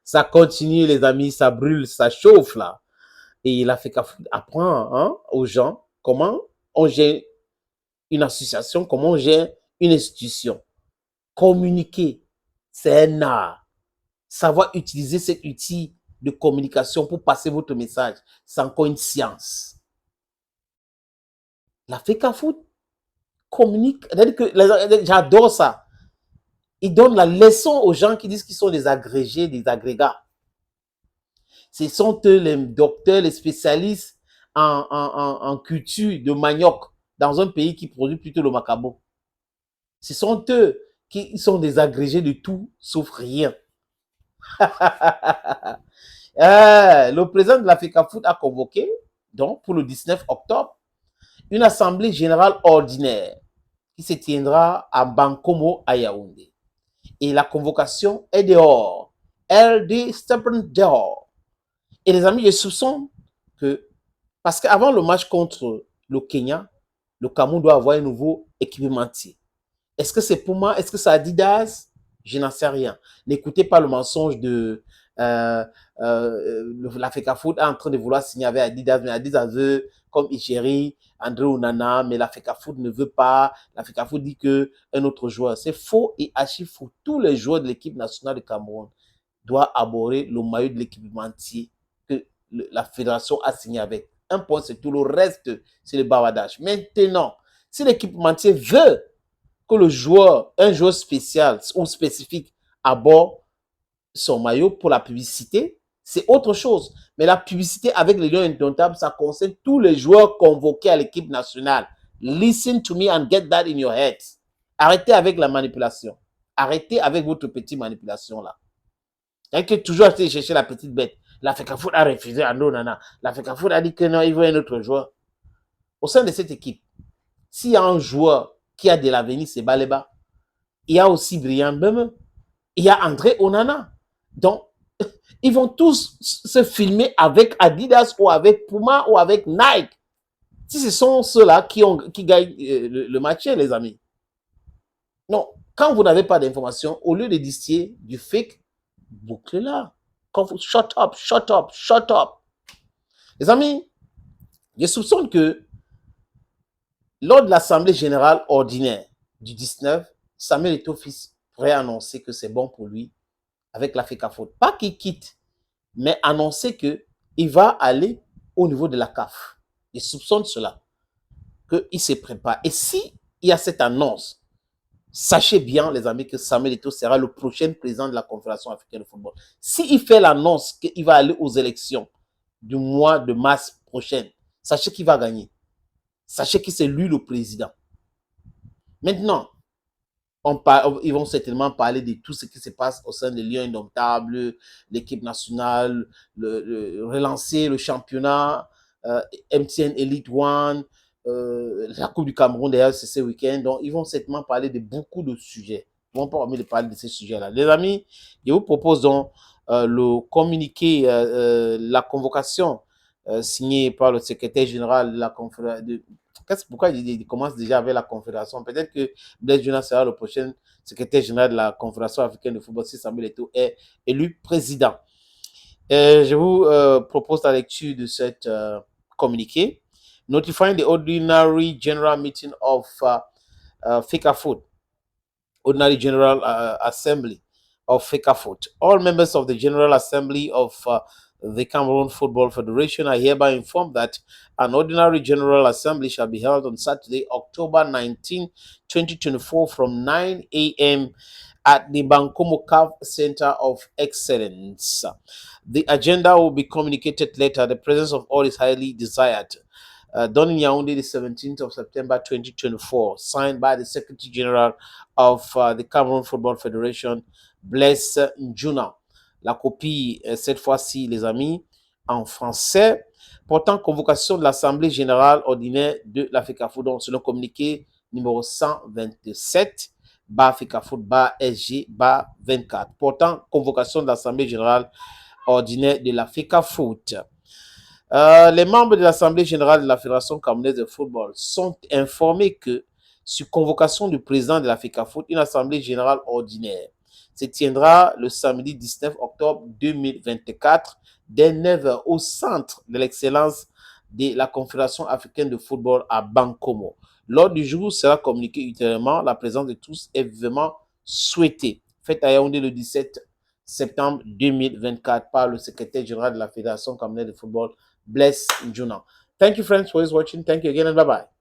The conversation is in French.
Ça continue, les amis, ça brûle, ça chauffe, là. Et l'Africa Foot apprend aux gens comment on gère une association, comment on gère une institution. Communiquer, c'est un art. Savoir utiliser cet outil de communication pour passer votre message, c'est encore une science. L'Africa Foot communique, j'adore ça. Il donne la leçon aux gens qui disent qu'ils sont des agrégés, des agrégats. Ce sont eux les docteurs, les spécialistes en culture de manioc dans un pays qui produit plutôt le macabo. Ce sont eux qui sont des agrégés de tout sauf rien. Le président de l'Africa Foot a convoqué, donc pour le 19 octobre, une assemblée générale ordinaire qui se tiendra à Bankomo, à Yaoundé. Et la convocation est dehors. LD Stephen dehors. Et les amis, je soupçonne que, parce qu'avant le match contre le Kenya, le Cameroun doit avoir un nouveau équipementier. Est-ce que c'est Puma? Est-ce que c'est Adidas? Je n'en sais rien. N'écoutez pas le mensonge de l'Africa Foot est en train de vouloir signer avec Adidas, mais Adidas veut, comme Ijeri, André Onana, mais l'Africa Foot ne veut pas. L'Africa Foot dit qu'un autre joueur. C'est faux et archi faux. Tous les joueurs de l'équipe nationale de Cameroun doivent aborder le maillot de l'équipementier que la fédération a signé avec. Un point, c'est tout. Le reste, c'est le bavardage. Maintenant, si l'équipementier veut que le joueur, un joueur spécial ou spécifique aborde son maillot pour la publicité, c'est autre chose. Mais la publicité avec les Lions Indomptables, ça concerne tous les joueurs convoqués à l'équipe nationale. Listen to me and get that in your head. Arrêtez avec la manipulation. Arrêtez avec votre petite manipulation là. Il y a que toujours acheter chercher la petite bête. L'Africa Foot a refusé à Nana. L'Africa Foot a dit que non, il veut un autre joueur. Au sein de cette équipe, s'il y a un joueur qui a de l'avenir, c'est Baleba. Il y a aussi Brian Beme. Il y a André Onana. Donc, ils vont tous se filmer avec Adidas ou avec Puma ou avec Nike. Si ce sont ceux-là qui gagnent le match, les amis. Non, quand vous n'avez pas d'informations, au lieu de distiller du fake, bouclez-la. Shut up, shut up, shut up. Les amis, je soupçonne que lors de l'Assemblée générale ordinaire du 19, Samuel Eto'o fils pourrait annoncer que c'est bon pour lui avec l'Africa Foot. Pas qu'il quitte, mais annoncer qu'il va aller au niveau de la CAF. Je soupçonne cela, qu'il se prépare. Et si il y a cette annonce, sachez bien, les amis, que Samuel Eto'o sera le prochain président de la Confédération africaine de football. S'il fait l'annonce qu'il va aller aux élections du mois de mars prochain, sachez qu'il va gagner. Sachez que c'est lui le président. Maintenant, ils vont certainement parler de tout ce qui se passe au sein des Lions Indomptables, l'équipe nationale, relancer le championnat, MTN Elite One, la Coupe du Cameroun d'ailleurs, c'est ce week-end. Donc, ils vont certainement parler de beaucoup de sujets. Ils vont pas envie de parler de ces sujets-là. Les amis, je vous propose donc le communiqué, la convocation signée par le secrétaire général de la conférence. Pourquoi il commence déjà avec la confédération? Peut-être que Blaise Jonas sera le prochain secrétaire général de la Confédération africaine de football si Samuel Eto'o est élu président. Je vous propose la lecture de cette communiqué. Notifying the ordinary general meeting of FICA Foot, Ordinary General Assembly of FICA Foot. All members of the General Assembly of the Cameroon Football Federation are hereby informed that an ordinary General Assembly shall be held on Saturday, October 19, 2024 from 9 a.m. at the Bankomo CAF Center of Excellence. The agenda will be communicated later. The presence of all is highly desired. Done in Yaoundé, the 17th of September 2024, signed by the Secretary General of the Cameroon Football Federation, Blaise Njuna. La copie, cette fois-ci, les amis, en français, portant convocation de l'Assemblée Générale Ordinaire de l'Africa Foot, donc selon communiqué numéro 127, Africa Foot, SG, 24, portant convocation de l'Assemblée Générale Ordinaire de l'Africa Foot. Les membres de l'Assemblée générale de la Fédération camerounaise de football sont informés que, sur convocation du président de l'Africa Foot, une Assemblée générale ordinaire se tiendra le samedi 19 octobre 2024 dès 9 h au centre de l'excellence de la Confédération africaine de football à Bankomo. L'ordre du jour sera communiqué ultérieurement. La présence de tous est vivement souhaitée. Fête à Yaoundé le 17 septembre 2024 par le secrétaire général de la Fédération camerounaise de football, Blaise Njuna. Thank you, friends, for watching. Thank you again and bye-bye.